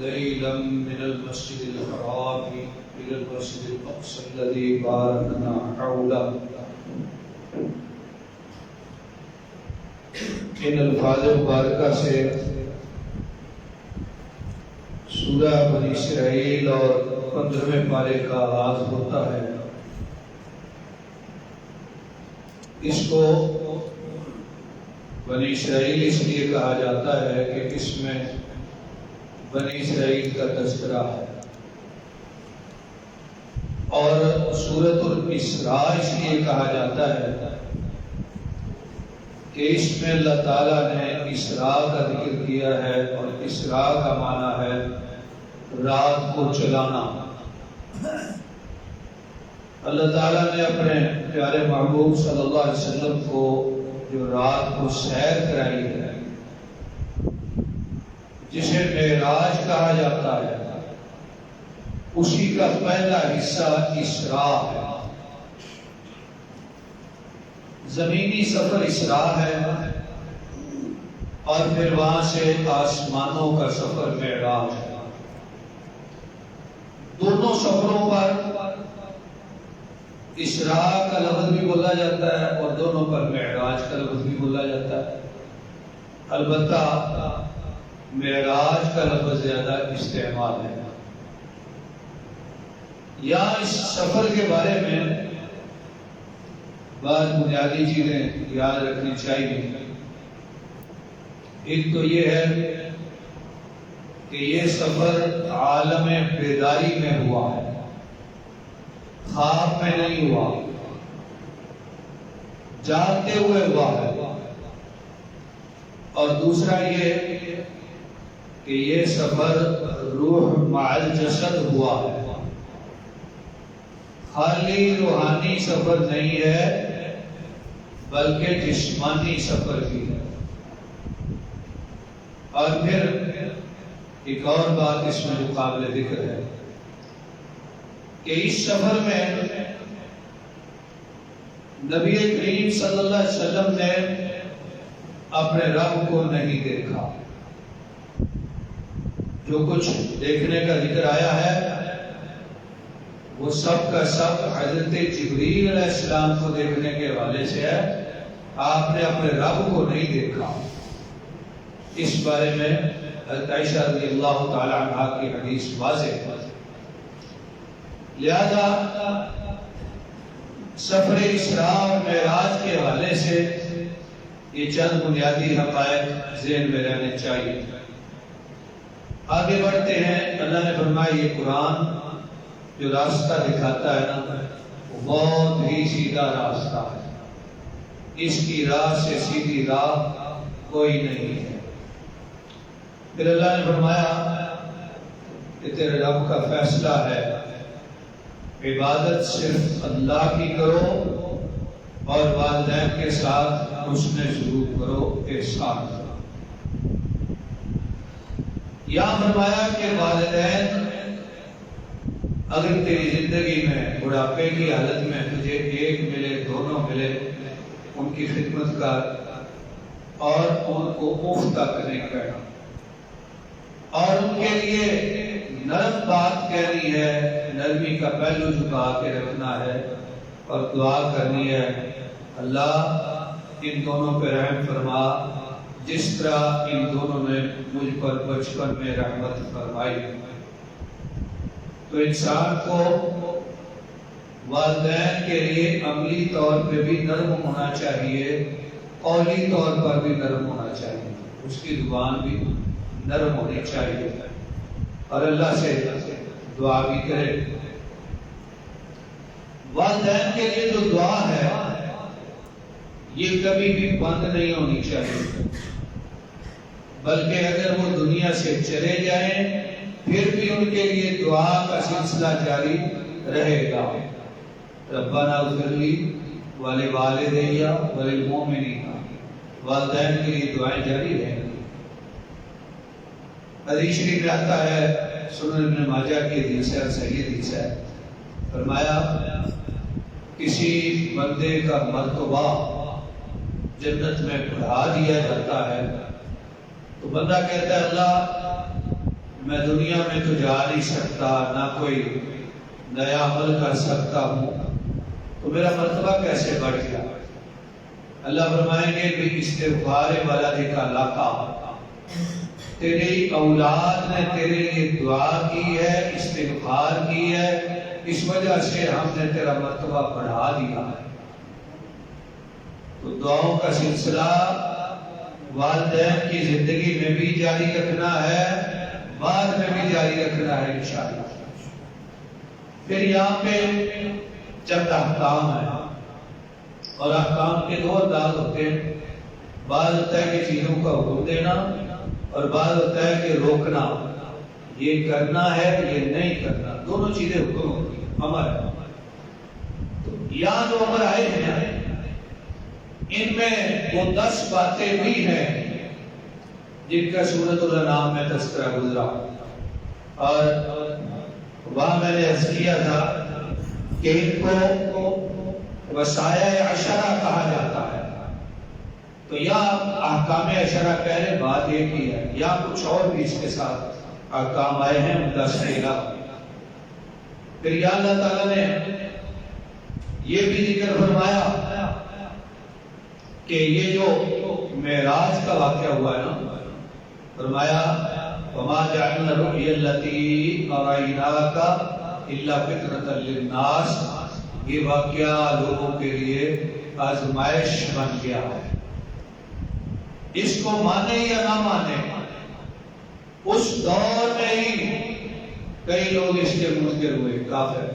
ليلا من المسجد الحرام إلى المسجد الأقصى الذي باركنا حوله. ان الفاظ مبارکہ سے سورہ بنی اسرائیل اور 15ویں پارے کا آغاز ہوتا ہے۔ اس کو بنی اسرائیل اس لیے کہا جاتا ہے کہ اس میں بنی اسرائیل کا تذکرہ ہے، اور سورۃ الاسراء اس لیے کہا جاتا ہے کہ اس میں اللہ تعالیٰ نے اسراء کا ذکر کیا ہے، اور اسراء کا معنی ہے رات کو چلانا۔ اللہ تعالیٰ نے اپنے پیارے محبوب صلی اللہ علیہ وسلم کو جو رات کو سیر کرائی ہے، جسے معراج کہا جاتا ہے، اسی کا پہلا حصہ اسراء ہے۔ زمینی سفر اسراء ہے، اور پھر وہاں سے آسمانوں کا سفر معراج ہے۔ دونوں سفروں پر اسراء کا لفظ بھی بولا جاتا ہے اور دونوں پر معراج کا لفظ بھی بولا جاتا ہے، البتہ معراج کا لفظ زیادہ استعمال ہے۔ یا اس سفر کے بارے میں بعض بنیادی چیزیں یاد رکھنی چاہیے۔ ایک تو یہ ہے کہ یہ سفر عالم بیداری میں ہوا ہے، خواب میں نہیں ہوا، جاگتے ہوئے ہوا ہے۔ اور دوسرا یہ کہ یہ سفر روح مع الجسد ہوا ہے، خالی روحانی سفر نہیں ہے بلکہ جسمانی سفر بھی ہے۔ اور پھر ایک اور بات اس میں جو قابل ذکر ہے کہ اس سفر میں نبی کریم صلی اللہ علیہ وسلم نے اپنے رب کو نہیں دیکھا۔ جو کچھ دیکھنے کا ذکر آیا ہے وہ سب کا سب حضرت جبریل علیہ السلام کو دیکھنے کے حوالے سے ہے۔ آپ نے اپنے رب کو نہیں دیکھا۔ اس بارے میں حضرت عائشہ رضی اللہ تعالی عنہ کی حدیث واضح ہے۔ لہذا سفر اسراء اور معراج کے حوالے سے یہ چند بنیادی حقائق ذہن میں رہنے چاہیے۔ آگے بڑھتے ہیں۔ اللہ نے فرمایا یہ قرآن جو راستہ دکھاتا ہے نا، وہ بہت ہی سیدھا راستہ ہے، اس کی راہ سے سیدھی راہ کوئی نہیں ہے۔ پھر اللہ نے فرمایا کہ تیرے رب کا فیصلہ ہے، عبادت صرف اللہ کی کرو اور والدین کے ساتھ حسن سلوک کرو، احسان کرو۔ یہاں فرمایا کہ والدین اگر تیری زندگی میں بڑھاپے کی حالت میں تجھے ایک ملے، دونوں ملے، ان کی خدمت کر اور ان کو اف تک نہیں کہنا، اور ان کے لیے نرم بات کہنی ہے، نرمی کا پہلو جھکا کے رکھنا ہے، اور دعا کرنی ہے اللہ ان دونوں پہ رحم فرما جس طرح ان دونوں نے مجھ پر بچپن میں رحمت فرمائی۔ تو انسان کو والدین کے لیے عملی طور پہ بھی نرم ہونا چاہیے، قولی طور پر بھی نرم ہونا چاہیے، اس کی زبان بھی نرم ہونی چاہیے، اور اللہ سے دعا بھی کرے۔ والدین کے لیے جو دعا ہے یہ کبھی بھی بند نہیں ہونی چاہیے، بلکہ اگر وہ دنیا سے چلے جائیں پھر بھی ان کے لیے دعا کا سلسلہ جاری رہے گا۔ ربنا اغفر لی ولوالدی وللمؤمنین، والدین کے لیے دعائیں جاری رہیں گی۔ حدیث شریف میں آتا ہے، سنن ابن ماجہ کی حدیث ہے، صحیح حدیث ہے، فرمایا کسی بندے کا مرتبہ جنت میں بڑھا دیا جاتا ہے تو بندہ کہتا ہے اللہ میں دنیا میں تو جا نہیں سکتا، نہ کوئی نیا عمل کر سکتا ہوں، تو میرا مرتبہ کیسے بڑھ گیا؟ اللہ فرمائیں گے کہ استغفار ولدک لک، تیری اولاد نے تیرے لیے دعا کی ہے، استغفار کی ہے، اس وجہ سے ہم نے تیرا مرتبہ بڑھا دیا ہے۔ تو دعاؤں کا سلسلہ والدین کی زندگی میں بھی جاری رکھنا ہے، بعد میں بھی جاری رکھنا ہے انشاءاللہ۔ پھر یہاں پہ چند احکام ہیں، اور احکام کے دو انداز ہوتے ہیں، بعض ہوتا ہے کہ چیزوں کا حکم دینا، اور بعض ہوتا ہے کہ روکنا، یہ کرنا ہے یہ نہیں کرنا، دونوں چیزیں حکم ہوتی ہیں، امر ہے۔ تو یہاں جو امر آئے ہیں ان میں وہ 10 باتیں بھی ہیں جن کا سورۃ الانعام میں تذکرہ گزرا، اور وہاں میں نے عرض کیا تھا کہ ان کو وصایا عشرہ کہا جاتا ہے۔ تو یا احکام عشرہ پہلے بات ایک ہی ہے، یا کچھ اور بھی اس کے ساتھ احکام آئے ہیں 10 کے علاوہ۔ پھر یا اللہ تعالیٰ نے یہ بھی ذکر فرمایا کہ یہ جو معراج کا واقعہ ہوا ہے نا، فرمایا وَمَا جَعَلْنَا الرُّؤْيَا الَّتِي أَرَيْنَاكَ إِلَّا فِتْنَةً لِلنَّاسِ، یہ واقعہ لوگوں کے لیے آزمائش بن گیا ہے، اس کو مانے یا نہ مانے۔ اس دور میں ہی کئی لوگ اس کے منکر ہوئے، کافر،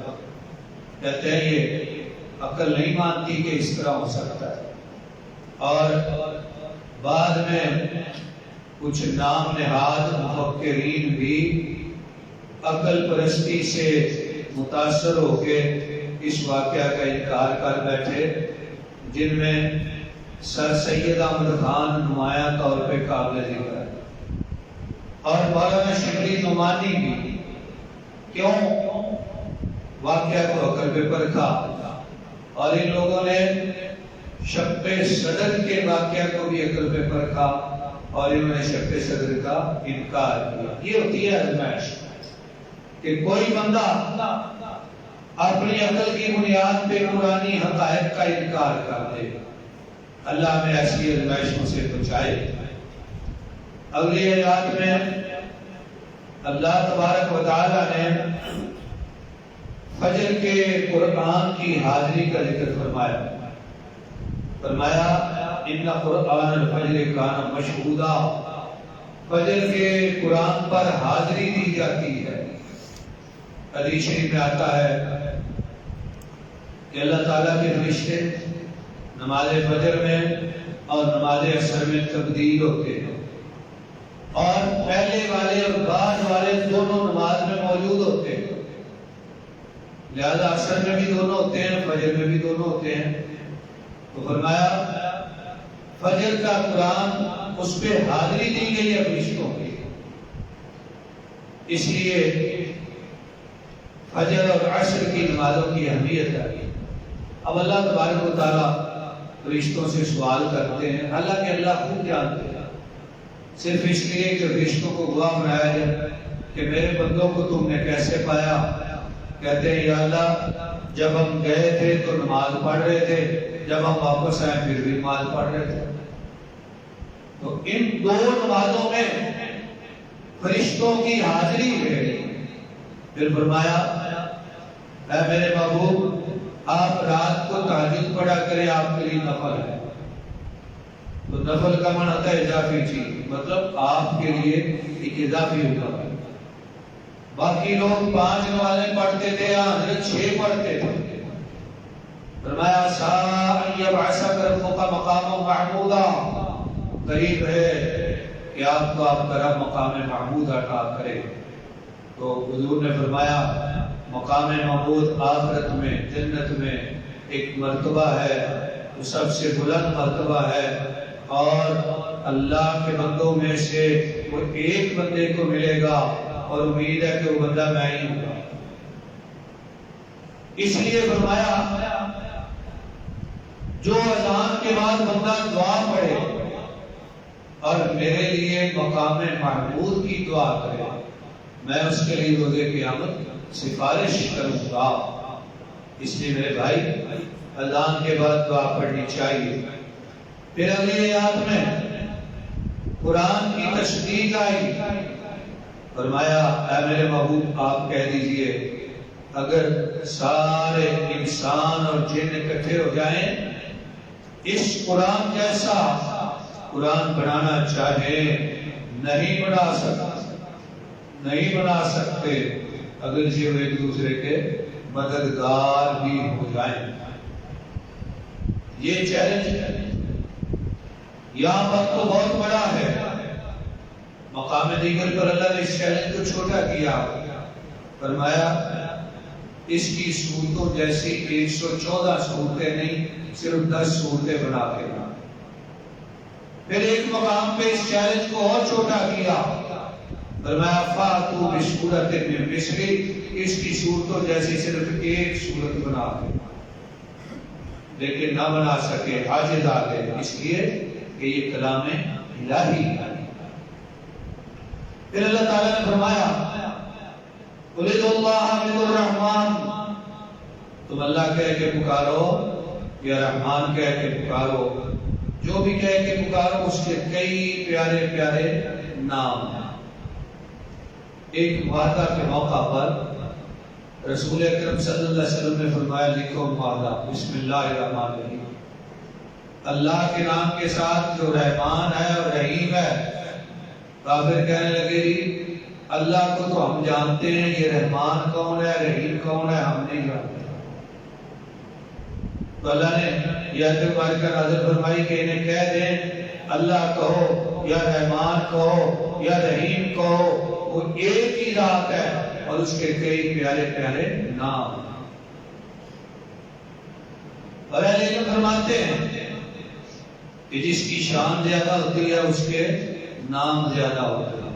کہتے ہیں یہ عقل نہیں مانتی کہ اس طرح ہو سکتا ہے، اور بعد میں کچھ نام نہاد مفکرین بھی عقل پرستی سے متاثر ہو کے اس واقعہ کا انکار کر بیٹھے، جن میں سر سید احمد خان نمایاں طور پہ قابل ذکر ہے، اور مولانا شبلی نعمانی بھی۔ کیوں؟ واقعہ کو عقل پہ پرکھا، اور ان لوگوں نے شق صدر کے واقعہ کو بھی عقل پہ پرکھا، اور انہوں نے شق صدر کا انکار کیا۔ یہ ہوتی ہے آزمائش، کہ کوئی بندہ اپنی عقل کی بنیاد پہ پرانی حقائق کا انکار کر دے۔ اللہ ہمیں ایسی آزمائشوں سے بچائے۔ اگلی آیات میں اللہ تبارک و تعالی نے فجر کے قرآن کی حاضری کا ذکر فرمایا، فرمایا ان قرآن الفجر کان مشہودا، فجر کے قرآن پر حاضری دی جاتی ہے۔ حدیث شریف میں آتا ہے کہ اللہ تعالیٰ کے فرشتے نماز فجر میں اور نماز عصر میں تبدیل ہوتے ہیں، اور پہلے والے اور بعد والے دونوں نماز میں موجود ہوتے ہیں، لہذا عصر میں بھی دونوں ہوتے ہیں، فجر میں بھی دونوں ہوتے ہیں۔ تو فرمایا فجر کا قرآن اس پہ حاضری دی گئی ہے فرشتوں کی، اس لیے فجر اور عصر کی نمازوں کی اہمیت ہے۔ اب اللہ تبارک و تعالیٰ فرشتوں سے سوال کرتے ہیں، حالانکہ اللہ خود جانتے ہیں، صرف اس لیے کہ فرشتوں کو گواہ بنایا جائے کہ میرے بندوں کو تم نے کیسے پایا۔ کہتے ہیں یا اللہ جب ہم گئے تھے تو نماز پڑھ رہے تھے، جب ہم واپس آئے پھر بھی نماز پڑھ رہے تھے۔ تو ان دو نمازوں میں فرشتوں کی حاضری ہے۔ پھر فرمایا اے میرے محبوب آپ رات کو تہجد پڑھا کریں، آپ کے لیے نفل ہے۔ تو نفل کا معنی ہوتا ہے اضافی چیز، مطلب آپ کے لیے ایک اضافی حکم ہے۔ باقی لوگ 5 نمازیں پڑھتے تھے، حضرت 6 پڑھتے تھے۔ فرمایا سا یبعثک ربک مقاما محمودا، قریب ہے کہ آپ کو آپ کا رب مقام محمود عطا کرے۔ تو حضور نے فرمایا مقام محمود آخرت میں جنت میں ایک مرتبہ ہے، وہ سب سے بلند مرتبہ ہے، اور اللہ کے بندوں میں سے وہ ایک بندے کو ملے گا، اور امید ہے کہ وہ بندہ میں ہی ہوں گا۔ اس لیے فرمایا جو اذان کے بعد بندہ دعا پڑھے اور میرے لیے مقام محمود کی دعا کرے، میں اس کے لیے روز قیامت سفارش کروں گا۔ اس لیے میرے بھائی اذان کے بعد دعا پڑھنی چاہیے۔ پھر اگلی آیات میں قرآن کی تشدید آئی، فرمایا اے میرے محبوب آپ کہہ دیجئے اگر سارے انسان اور جن اکٹھے ہو جائیں اس قرآن جیسا قرآن بنانا چاہیں نہیں بنا سکتے اگر یہ ایک دوسرے کے مددگار بھی ہو جائیں۔ یہ چیلنج یہاں پر تو بہت بڑا ہے، مقام دیگر پر اللہ نے اس چیلنج کو چھوٹا کیا، فرمایا اس کی صورتوں جیسی 114 صورتیں نہیں صرف 10 صورتیں بنا کے۔ پھر ایک مقام پہ اس چیلنج کو اور چھوٹا کیا، فرمایا فاتو بسورۃ من مثلہ، اس کی صورتوں جیسی صرف ایک صورت بنا کے، لیکن نہ بنا سکے، عاجز آ گئے، اس لیے کہ یہ کلام الہی ہے۔ پھر اللہ تعالیٰ نے فرمایا قُلِ ادْعُوا اللَّهَ اَوِ ادْعُوا الرَّحْمَٰنَ، تم اللہ کہہ کے پکارو یا رحمان کہہ کے پکارو، جو بھی کہہ کے پکارو اس کے کئی پیارے پیارے نام ہیں۔ ایک معاہدہ کے موقع پر رسول اکرم صلی اللہ علیہ وسلم نے فرمایا لکھو معاہدہ بسم اللہ الرحمن الرحیم، اللہ کے نام کے ساتھ جو رحمان ہے اور رحیم ہے۔ کافر کہنے لگے جی اللہ کو تو ہم جانتے ہیں، یہ رحمان کون ہے رحیم کون ہے ہم نہیں جانتے۔ تو اللہ نے یہ آیت مبارکہ نازل فرمائی کہ انہیں کہہ دیں اللہ کہو یا رحمان کہو یا رحیم کہو، وہ ایک ہی ذات ہے اور اس کے کئی پیارے پیارے نام۔ اور اہل علم فرماتے ہیں کہ جس کی شان زیادہ ہوتی ہے اس کے نام زیادہ ہوتے ہیں۔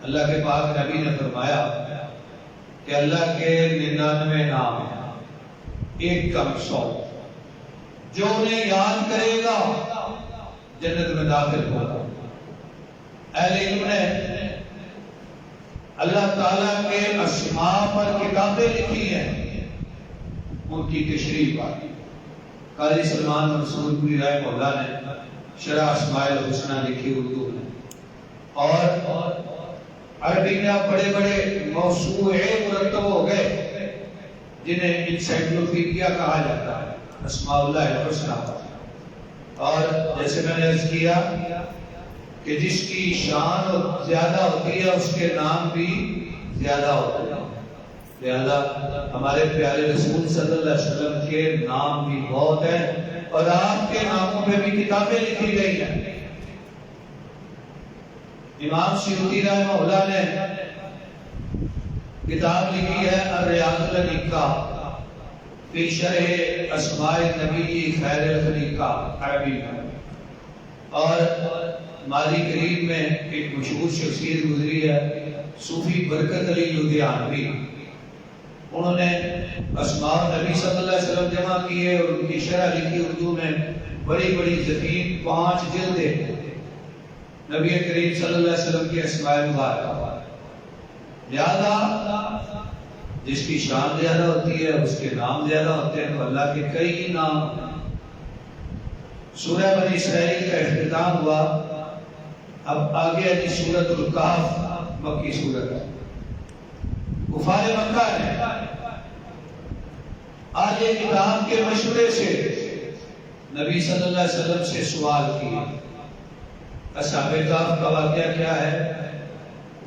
اللہ کے پاک نبی نے فرمایا کہ اللہ کے 99 نام ہیں، ایک کم 100، جو انہیں یاد کرے گا جنت میں داخل ہوگا۔ اہل علم نے اللہ تعالیٰ کے اسماء پر کتابیں لکھی ہیں، ان کی تشریح پر قاری سلمان منصور پوری رحمہ اللہ نے شرح اسماء الحسنی لکھی اردو میں، اور عربی میں اب بڑے بڑے موسوعے مرتب ہو گئے جنہیں انسائکلوپیڈیا کہا جاتا ہے اسماء اللہ الحسنی۔ اور جیسے میں نے عرض کیا کہ جس کی شان زیادہ ہوتی ہے اس کے نام بھی زیادہ ہوتے ہیں، لہذا ہمارے پیارے رسول صلی اللہ علیہ وسلم کے نام بھی بہت ہیں اور آپ کے ناموں پہ بھی کتابیں لکھی گئی ہیں۔ امام سیوطی رحمہ اللہ نے کتاب لکھی ہے الریاض الانیقہ فی شرح اسماء النبی خیر الخلیقہ عربی میں، اور ماضی قریب میں ایک مشہور شخصیت گزری ہے صوفی برکت علی لدھیانوی، انہوں نے اسماء النبی صلی اللہ علیہ وسلم جمع کیے اور ان کی شرح لکھی اردو میں، بڑی بڑی ضخیم 5 جلدیں نبی کریم صلی اللہ علیہ وسلم کی اسماء مبارکہ۔ لہذا جس کی شان زیادہ ہوتی ہے اس کے نام زیادہ ہوتے ہیں، تو اللہ کے کئی نام ہیں۔ سورہ بنی اسرائیل کا اختتام ہوا، اب آگے ہے سورۃ الکہف، مکی سورت ہے۔ کفار مکہ نے آج کتاب کے مشورے سے نبی صلی اللہ علیہ وسلم سے سوال کیے اصحاب کہف کا واقعہ کیا ہے،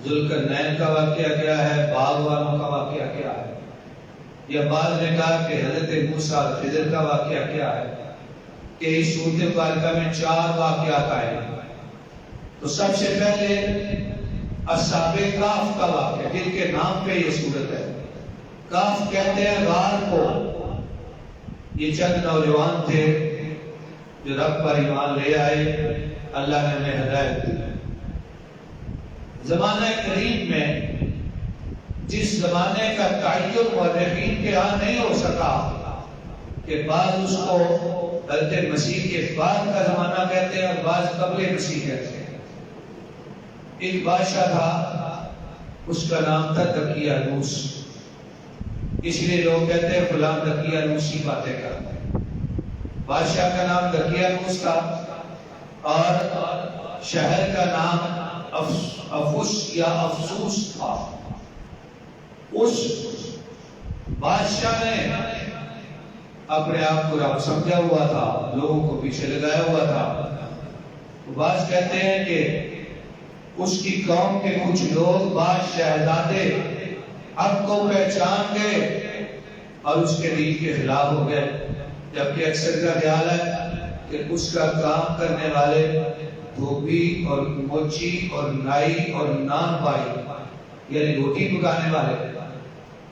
ذوالقرنین کا واقعہ کیا ہے، باغ والوں کا واقعہ کیا ہے، یا بعض نے کہا کہ حضرت موسیٰ اور خضر کا واقعہ کیا ہے، کہ اس سورۃ مبارکہ میں 4 واقعات آئے ہیں۔ تو سب سے پہلے اصحاب کہف کا واقعہ، جن کے نام پہ یہ سورت ہے۔ کہف کہتے ہیں غار کو۔ یہ چند نوجوان تھے جو رب پر ایمان لے آئے، اللہ نے انہیں ہدایت دی۔ زمانہ قریب میں جس زمانے کا تعین مورخین کے ہاں نہیں ہو سکا کہ بعض اس کو حضرت مسیح کے بعد کا زمانہ کہتے ہیں اور بعض قبل مسیح کہتے ہیں۔ ایک بادشاہ تھا اس کا نام تھا دقیانوس، اس لیے لوگ کہتے ہیں فلاں دقیانوسی باتیں کرتا ہے۔ بادشاہ کا نام دقیانوس تھا اور شہر کا نام افس یا افسوس تھا۔ اس بادشاہ نے اپنے آپ کو رب سمجھا ہوا تھا، لوگوں کو پیچھے لگایا ہوا تھا۔ بعض کہتے ہیں کہ اس کی قوم کے کچھ لوگ، بعض شہزادے حق کو پہچان گئے اور اس کے دین کے خلاف ہو گئے، جبکہ اکثر کا خیال ہے کہ اس کا کام کرنے والے دھوبی اور موچی اور نائی اور نان بائی یعنی روٹی پکانے والے،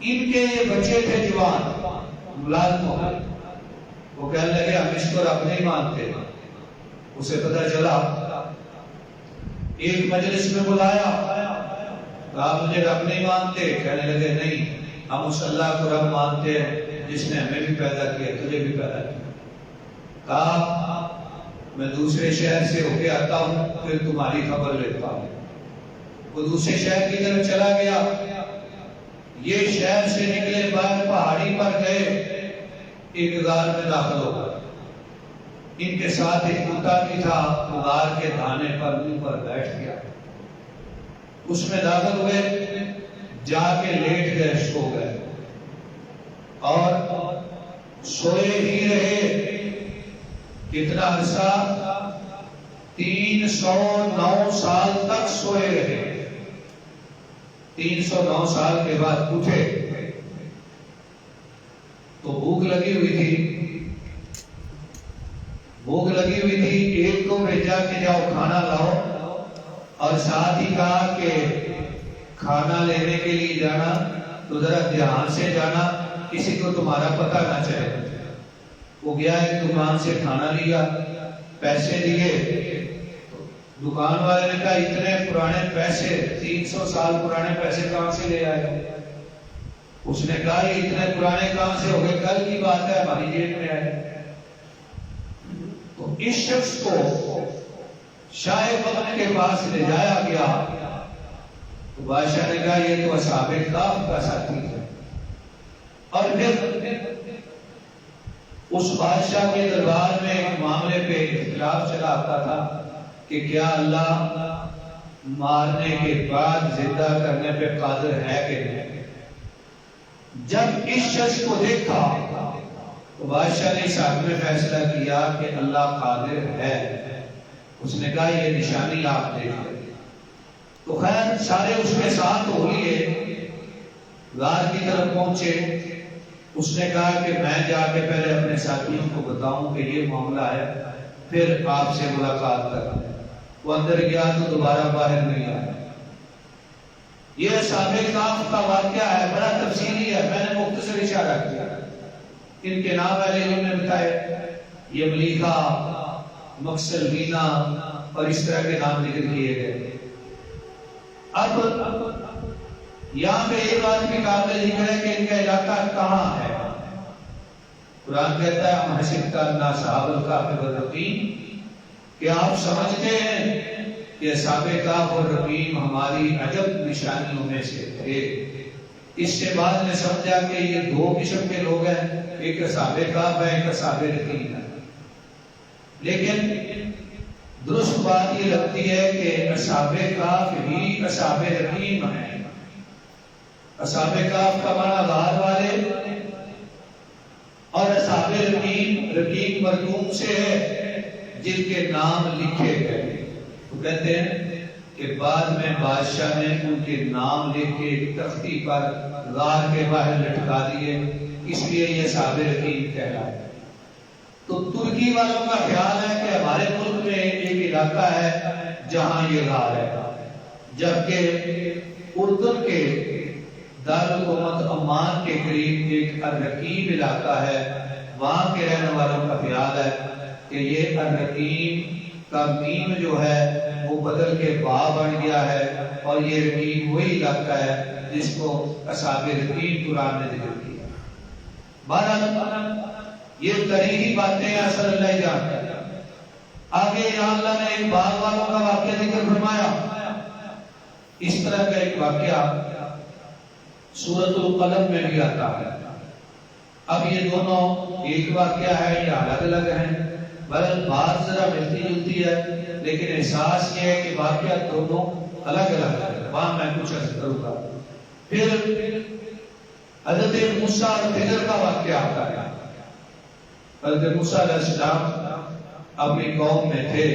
ان کے بچے تھے جوان ملازم ہو گئے۔ وہ کہنے لگے ہم اس کو رب نہیں مانتے۔ اسے پتہ چلا، ایک مجلس میں بلایا، کہا مجھے رب نہیں مانتے؟ کہنے لگے نہیں، ہم اس اللہ کو رب مانتے ہیں جس نے ہمیں بھی پیدا کیا، تجھے بھی پیدا کیا۔ کہا میں دوسرے شہر سے ہو کے آتا ہوں، پھر تمہاری خبر لیتا ہوں۔ وہ دوسرے شہر کی طرف چلا گیا، یہ شہر سے نکلے باہر پہاڑی پر گئے، ایک غار میں داخل ہو گئے۔ ان کے ساتھ ایک کتا بھی تھا، وہ غار کے دانے پر منہ پر بیٹھ گیا۔ اس میں داخل ہوئے، جا کے لیٹ گئے، سو گئے اور سوئے ہی رہے۔ کتنا عرصہ؟ 309 سال تک سوئے رہے۔ 309 سال کے بعد اٹھے تو بھوک لگی ہوئی تھی، ایک کو بھیجا کہ جاؤ کھانا لاؤ، اور ساتھ ہی کہا کہ کھانا لینے کے لیے جانا تو ذرا دھیان سے جانا، کسی کو تمہارا پتہ نہ چلے۔ وہ گیا ایک دکان سے کھانا لیا، پیسے دیے، دکان والے نے کہا اتنے پرانے پیسے، 300 سال پرانے پیسے کہاں سے لے آئے؟ اس نے کہا یہ اتنے پرانے کہاں سے ہو گئے؟ کل کی بات ہے، ہماری جیب میں آئے۔ تو اس شخص کو شاہ وقت کے پاس لے جایا گیا تو بادشاہ نے کہا یہ تو اصحاب کہف کا ساتھی ہے۔ اور پھر اس بادشاہ کے دربار میں ایک معاملے پہ اختلاف چلا آتا تھا کہ کیا اللہ مارنے کے بعد زندہ کرنے پہ قادر ہے کہ نہیں۔ جب اس شخص کو دیکھا تو بادشاہ نے اس حق میں فیصلہ کیا کہ اللہ قادر ہے۔ اس نے کہا یہ نشانی آپ دیکھیں۔ تو خیر سارے اس کے ساتھ ہو لیے، غار کی طرف پہنچے۔ اس نے کہا کہ میں جا کے پہلے اپنے ساتھیوں کو بتاؤں کہ یہ معاملہ ہے، پھر آپ سے ملاقات کروں۔ وہ اندر گیا تو دوبارہ باہر نہیں آیا۔ یہ اصحاب کہف کا واقعہ ہے، بڑا تفصیلی ہے، میں نے مختصر اشارہ کیا۔ ان کے نام والے علم نے بتائے، یہ ملیکا، مکسلوینا اور اس طرح کے نام ذکر کیے گئے۔ اب یہاں پہ ایک بات کی قابل ذکر ہے کہ ان کا علاقہ کہاں ہے۔ قرآن کہتا ہے ہم حسبت ان اصحاب الکہف والرقیم، کہ آپ سمجھتے ہیں کہ اصحاب کہف اور رقیم ہماری عجب نشانیوں میں سے تھے۔ اس سے بعد میں سمجھا کہ یہ دو قسم کے لوگ ہیں، ایک اصحاب کہف ہے، ایک اصحاب رقیم ہے۔ لیکن درست بات یہ لگتی ہے کہ اصحاب کہف ہی اصحاب رقیم ہیں۔ اصحاب کہف کا معنی غار والے، اور اصحاب رقیم مردوم سے ہے جن کے نام لکھے گئے۔ تو کہتے ہیں کہ بعد میں بادشاہ نے ان کے نام لکھ کے تختی پر غار کے باہر لٹکا دیے، اس لیے یہ اصحاب رقیم کہلائے۔ تو ترکی والوں کا خیال ہے کہ ہمارے ملک میں ایک علاقہ ہے جہاں یہ غار ہے، جبکہ اردن کے دارالحکومت عمان کے قریب ایک الرقیم علاقہ ہے، وہاں کے رہنے والوں کا خیال ہے کہ یہ الرقیم کا میم جو ہے وہ بدل کے با بن گیا ہے، اور یہ رقیم وہی علاقہ ہے جس کو اصحاب رقیم قرآن نے ذکر کیا۔ بہرحال یہ تاریخی باتیں اصل اللہ ہی جانتا ہے۔ آگے یہاں اللہ نے ایک باغ والوں کا واقعہ ذکر فرمایا اس طرح کا ایک واقعہ سورۃ القلم میں بھی آتا ہے۔ اب یہ دونوں ایک واقعہ ہے یا الگ الگ ہیں؟ بہرحال بات ذرا ملتی جلتی ہے، لیکن احساس یہ ہے کہ واقعہ دونوں الگ الگ ہے۔ وہاں میں کچھ عرض کروں گا۔ پھر حضرت موسیٰ اور خضر کا واقعہ آتا ہے۔ حضرت موسیٰ علیہ السلام اپنی قوم میں تھے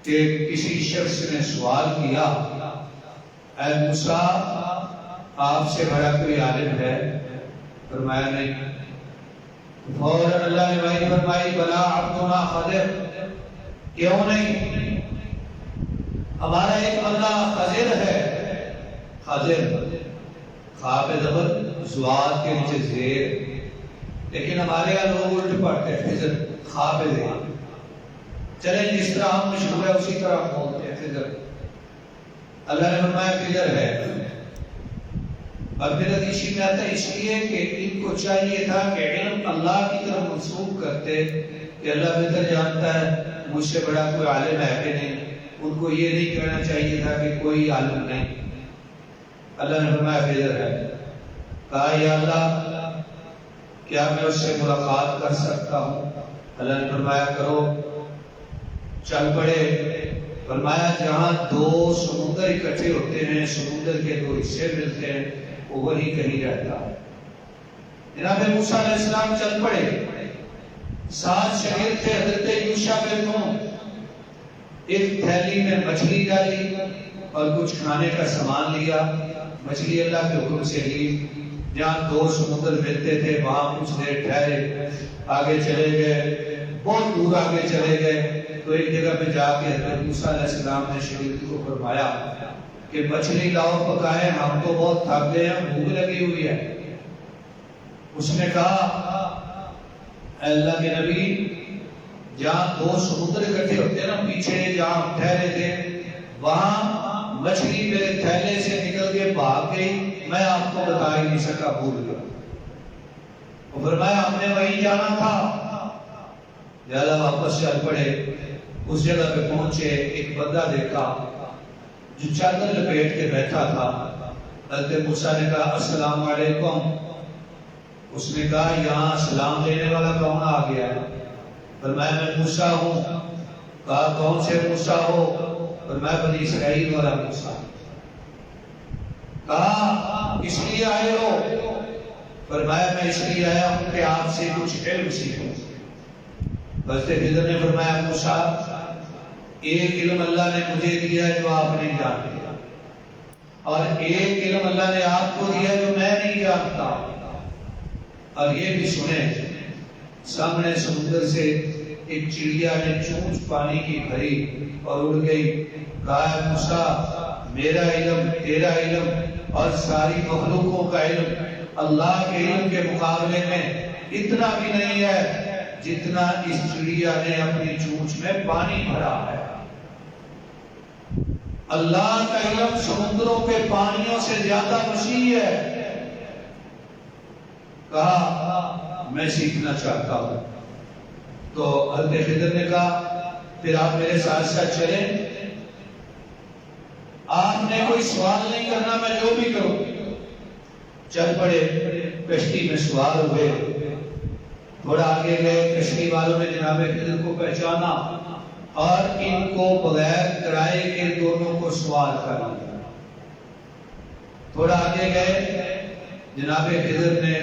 کہ کسی شخص نے سوال کیا، اے موسیٰ آپ سے بڑا کوئی عالم ہے؟ فرمایا نہیں۔ فوراً اللہ نے وحی فرمائی بلا عبدنا خضر، کیوں نہیں؟ ہمارا ایک بندہ خضر ہے۔ خضر خاء پہ زبر زواد کے نیچے زیر، لیکن ہمارے یہاں لوگ الٹ پڑھتے ہیں خضر خاء پہ زیر۔ چلیں جس طرح ہم مشہور ہے اسی طرح ہم بولتے ہیں خضر۔ اللہ نے فرمایا خضر ہے۔ اور پھر حدیث میں آتا ہے اس لیے کہ ان کو چاہیے تھا کہ علم اللہ کی طرف منسوب کرتے کہ اللہ بہتر جانتا ہے مجھ سے بڑا کوئی عالم ہے کہ نہیں۔ ان کو یہ نہیں کہنا چاہیے تھا کہ کوئی عالم نہیں۔ اللہ نے فرمایا خضر ہے۔ کہا یا اللہ کیا میں اس سے ملاقات کر سکتا ہوں؟ اللہ نے فرمایا کرو۔ چل پڑے۔ فرمایا جہاں دو سمندر اکٹھے ہوتے ہیں، سمندر کے دو حصے ملتے ہیں، وہ وہی کہیں رہتا ہے۔ جناب موسیٰ علیہ السلام چل پڑے، ساتھ شاگرد تھے حضرت یوشع بن نون۔ ایک تھیلی میں مچھلی ڈالی اور کچھ کھانے کا سامان لیا۔ مچھلی اللہ کے حکم سے لی۔ جہاں دو سمندر ملتے تھے وہاں کچھ دیر ٹھہرے، آگے چلے گئے، بہت دور آگے چلے گئے تو ایک جگہ پہ جا کے حضرت موسیٰ علیہ السلام نے شاگرد کو فرمایا کہ مچھلی لاؤ پکائیں، ہم تو بہت تھک گئے ہیں، بھوک لگی ہوئی ہے۔ اس نے کہا اے اللہ کے نبی جہاں دو سمندر اکٹھے ہوتے ہیں نا، پیچھے جہاں ٹھہرے تھے وہاں مچھلی میرے تھیلے سے نکل کے بھاگ گئی، میں آپ کو بتا ہی نہیں سکا، بھول گیا۔ وہ فرمایا ہم نے وہیں جانا تھا۔ لہذا واپس چل پڑے۔ اس جگہ پہ پہنچے، ایک بندہ دیکھا جو چادر لپیٹ کے بیٹھا تھا۔ حضرت موسیٰ نے کہا السلام علیکم۔ اس نے کہا یہاں سلام دینے والا کون آ گیا؟ فرمایا میں موسیٰ ہوں۔ کہا کون سے موسیٰ ہو؟ فرمایا بنی اسرائیل والا موسیٰ۔ کہا اس لیے آئے ہو؟ فرمایا میں اس لیے آیا ہوں کہ آپ سے کچھ علم سیکھوں۔ حضرت خضر نے فرمایا موسیٰ ایک علم اللہ نے مجھے دیا ہے جو آپ نہیں جانتے، اور ایک علم اللہ نے آپ کو دیا ہے جو میں نہیں جانتا۔ اور یہ بھی سنیں، سامنے سمندر سے ایک چڑیا نے چونچ پانی کی بھری اور اڑ گئی۔ کہا موسیٰ میرا علم، تیرا علم اور ساری مخلوقوں کا علم اللہ کے علم کے مقابلے میں اتنا بھی نہیں ہے جتنا اس چڑیا نے اپنی چونچ میں پانی بھرا ہے۔ اللہ کا علم سمندروں کے پانیوں سے زیادہ وسیع ہے۔ کہا میں سیکھنا چاہتا ہوں۔ تو حضرت خضر نے کہا پھر آپ میرے ساتھ ساتھ چلیں، آپ نے کوئی سوال نہیں کرنا، میں جو بھی کروں۔ چل پڑے، کشتی میں سوار ہوئے، تھوڑا آگے گئے، کشتی والوں نے جناب خضر کو پہچانا اور ان کو بغیر کرائے کے دونوں کو سوار کر لیا۔ تھوڑا آگے گئے، جناب خضر نے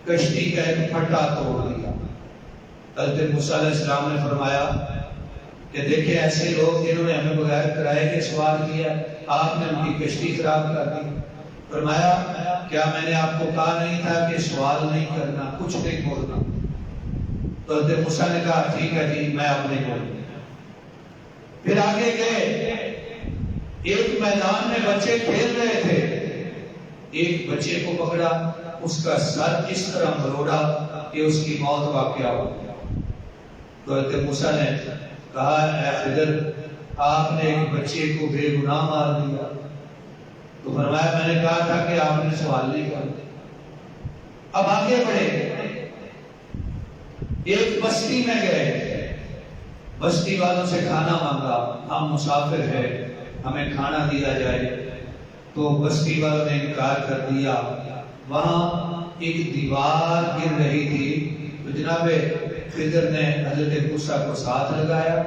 کشتی کا ایک پھٹا توڑ دیا۔ حضرت موسیٰ علیہ السلام نے فرمایا کہ دیکھیں ایسے لوگ جنہوں نے ہمیں بغیر کرائے کے سوار کیا، آپ نے ان کی کشتی خراب کر دی۔ فرمایا کیا میں نے آپ کو کہا نہیں تھا کہ سوال نہیں کرنا، کچھ نہیں بولنا؟ تو حضرت موسیٰ نے کہا ٹھیک ہے جی میں اب نہیں بولوں۔ پھر آگے گئے، ایک میدان میں بچے کھیل رہے تھے، ایک بچے کو پکڑا، اس کا سر اس طرح مروڑا کہ اس کی موت واقع ہو گیا۔ تو حضرت موسیٰ نے کہا اے خضر آپ نے ایک بچے کو بے گناہ مار دیا۔ تو فرمایا میں نے کہا تھا کہ آپ نے سوال نہیں کیا۔ اب آگے بڑھے، ایک بستی میں گئے، بستی والوں سے کھانا مانگا، ہم مسافر ہیں، ہمیں کھانا دیا جائے، تو بستی والوں نے انکار کر دیا۔ وہاں ایک دیوار گر رہی تھی، تو جناب خضر نے حضرت موسیٰ کو ساتھ لگایا،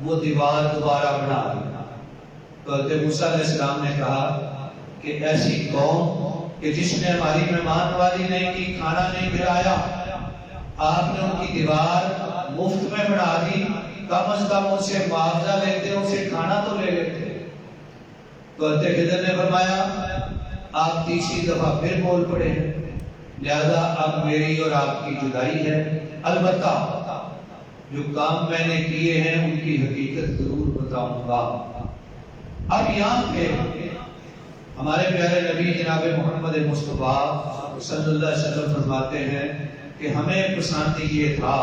وہ دیوار دوبارہ بنا دی۔ تو حضرت موسیٰ علیہ السلام نے کہا کہ ایسی قوم کہ جس نے ہماری مہمان نوازی نہیں کی، کھانا نہیں کھلایا، آپ نے ان کی دیوار مفت میں بنا دی، کم از کم ان سے معاوضہ لیتے، ان سے کھانا تو لے لیتے۔ تو حضرت خضر نے فرمایا آپ تیسری دفعہ پھر بول پڑے ہیں، لہذا اب میری اور آپ کی جدائی ہے، البتہ جو کام میں نے کیے ہیں ان کی حقیقت ضرور بتاؤں گا۔ اب یہاں پہ ہمارے پیارے نبی جناب محمد مصطفیٰ صلی اللہ علیہ وسلم فرماتے ہیں کہ ہمیں پسند یہ تھا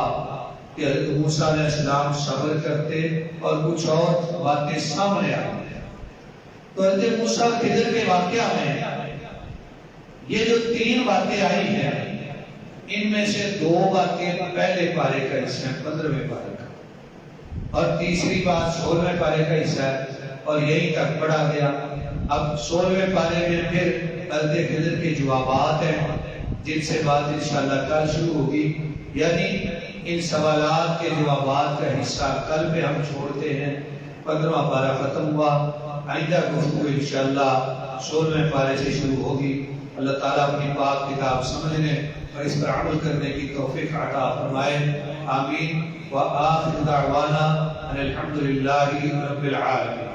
کہ حضرت موسیٰ علیہ السلام صبر کرتے اور کچھ اور باتیں سامنے آتی۔ تو حضرت موسیٰ خضر کے واقعہ میں یہ جو 3 باتیں آئی ہیں، ان میں سے 2 باتیں پہلے پارے کا حصہ ہے، 15ویں پارے کا، اور تیسری بات 16ویں پارے کا حصہ ہے، اور یہیں تک پڑھا گیا۔ اب 16ویں پارے میں پھر حضرت خضر کے جوابات ہیں، جن سے بات انشاءاللہ کل شروع ہوگی، یعنی ان سوالات کے جوابات کا حصہ کل پہ ہم چھوڑتے ہیں۔ 15واں پارہ ختم ہوا، آئندہ گفتگو انشاءاللہ 16ویں پارے سے شروع ہوگی۔ اللہ تعالیٰ اپنی پاک کتاب سمجھنے اور اس پر عمل کرنے کی توفیق عطا فرمائے، آمین۔ وآخر دعوانا ان الحمد للہ رب العالمین۔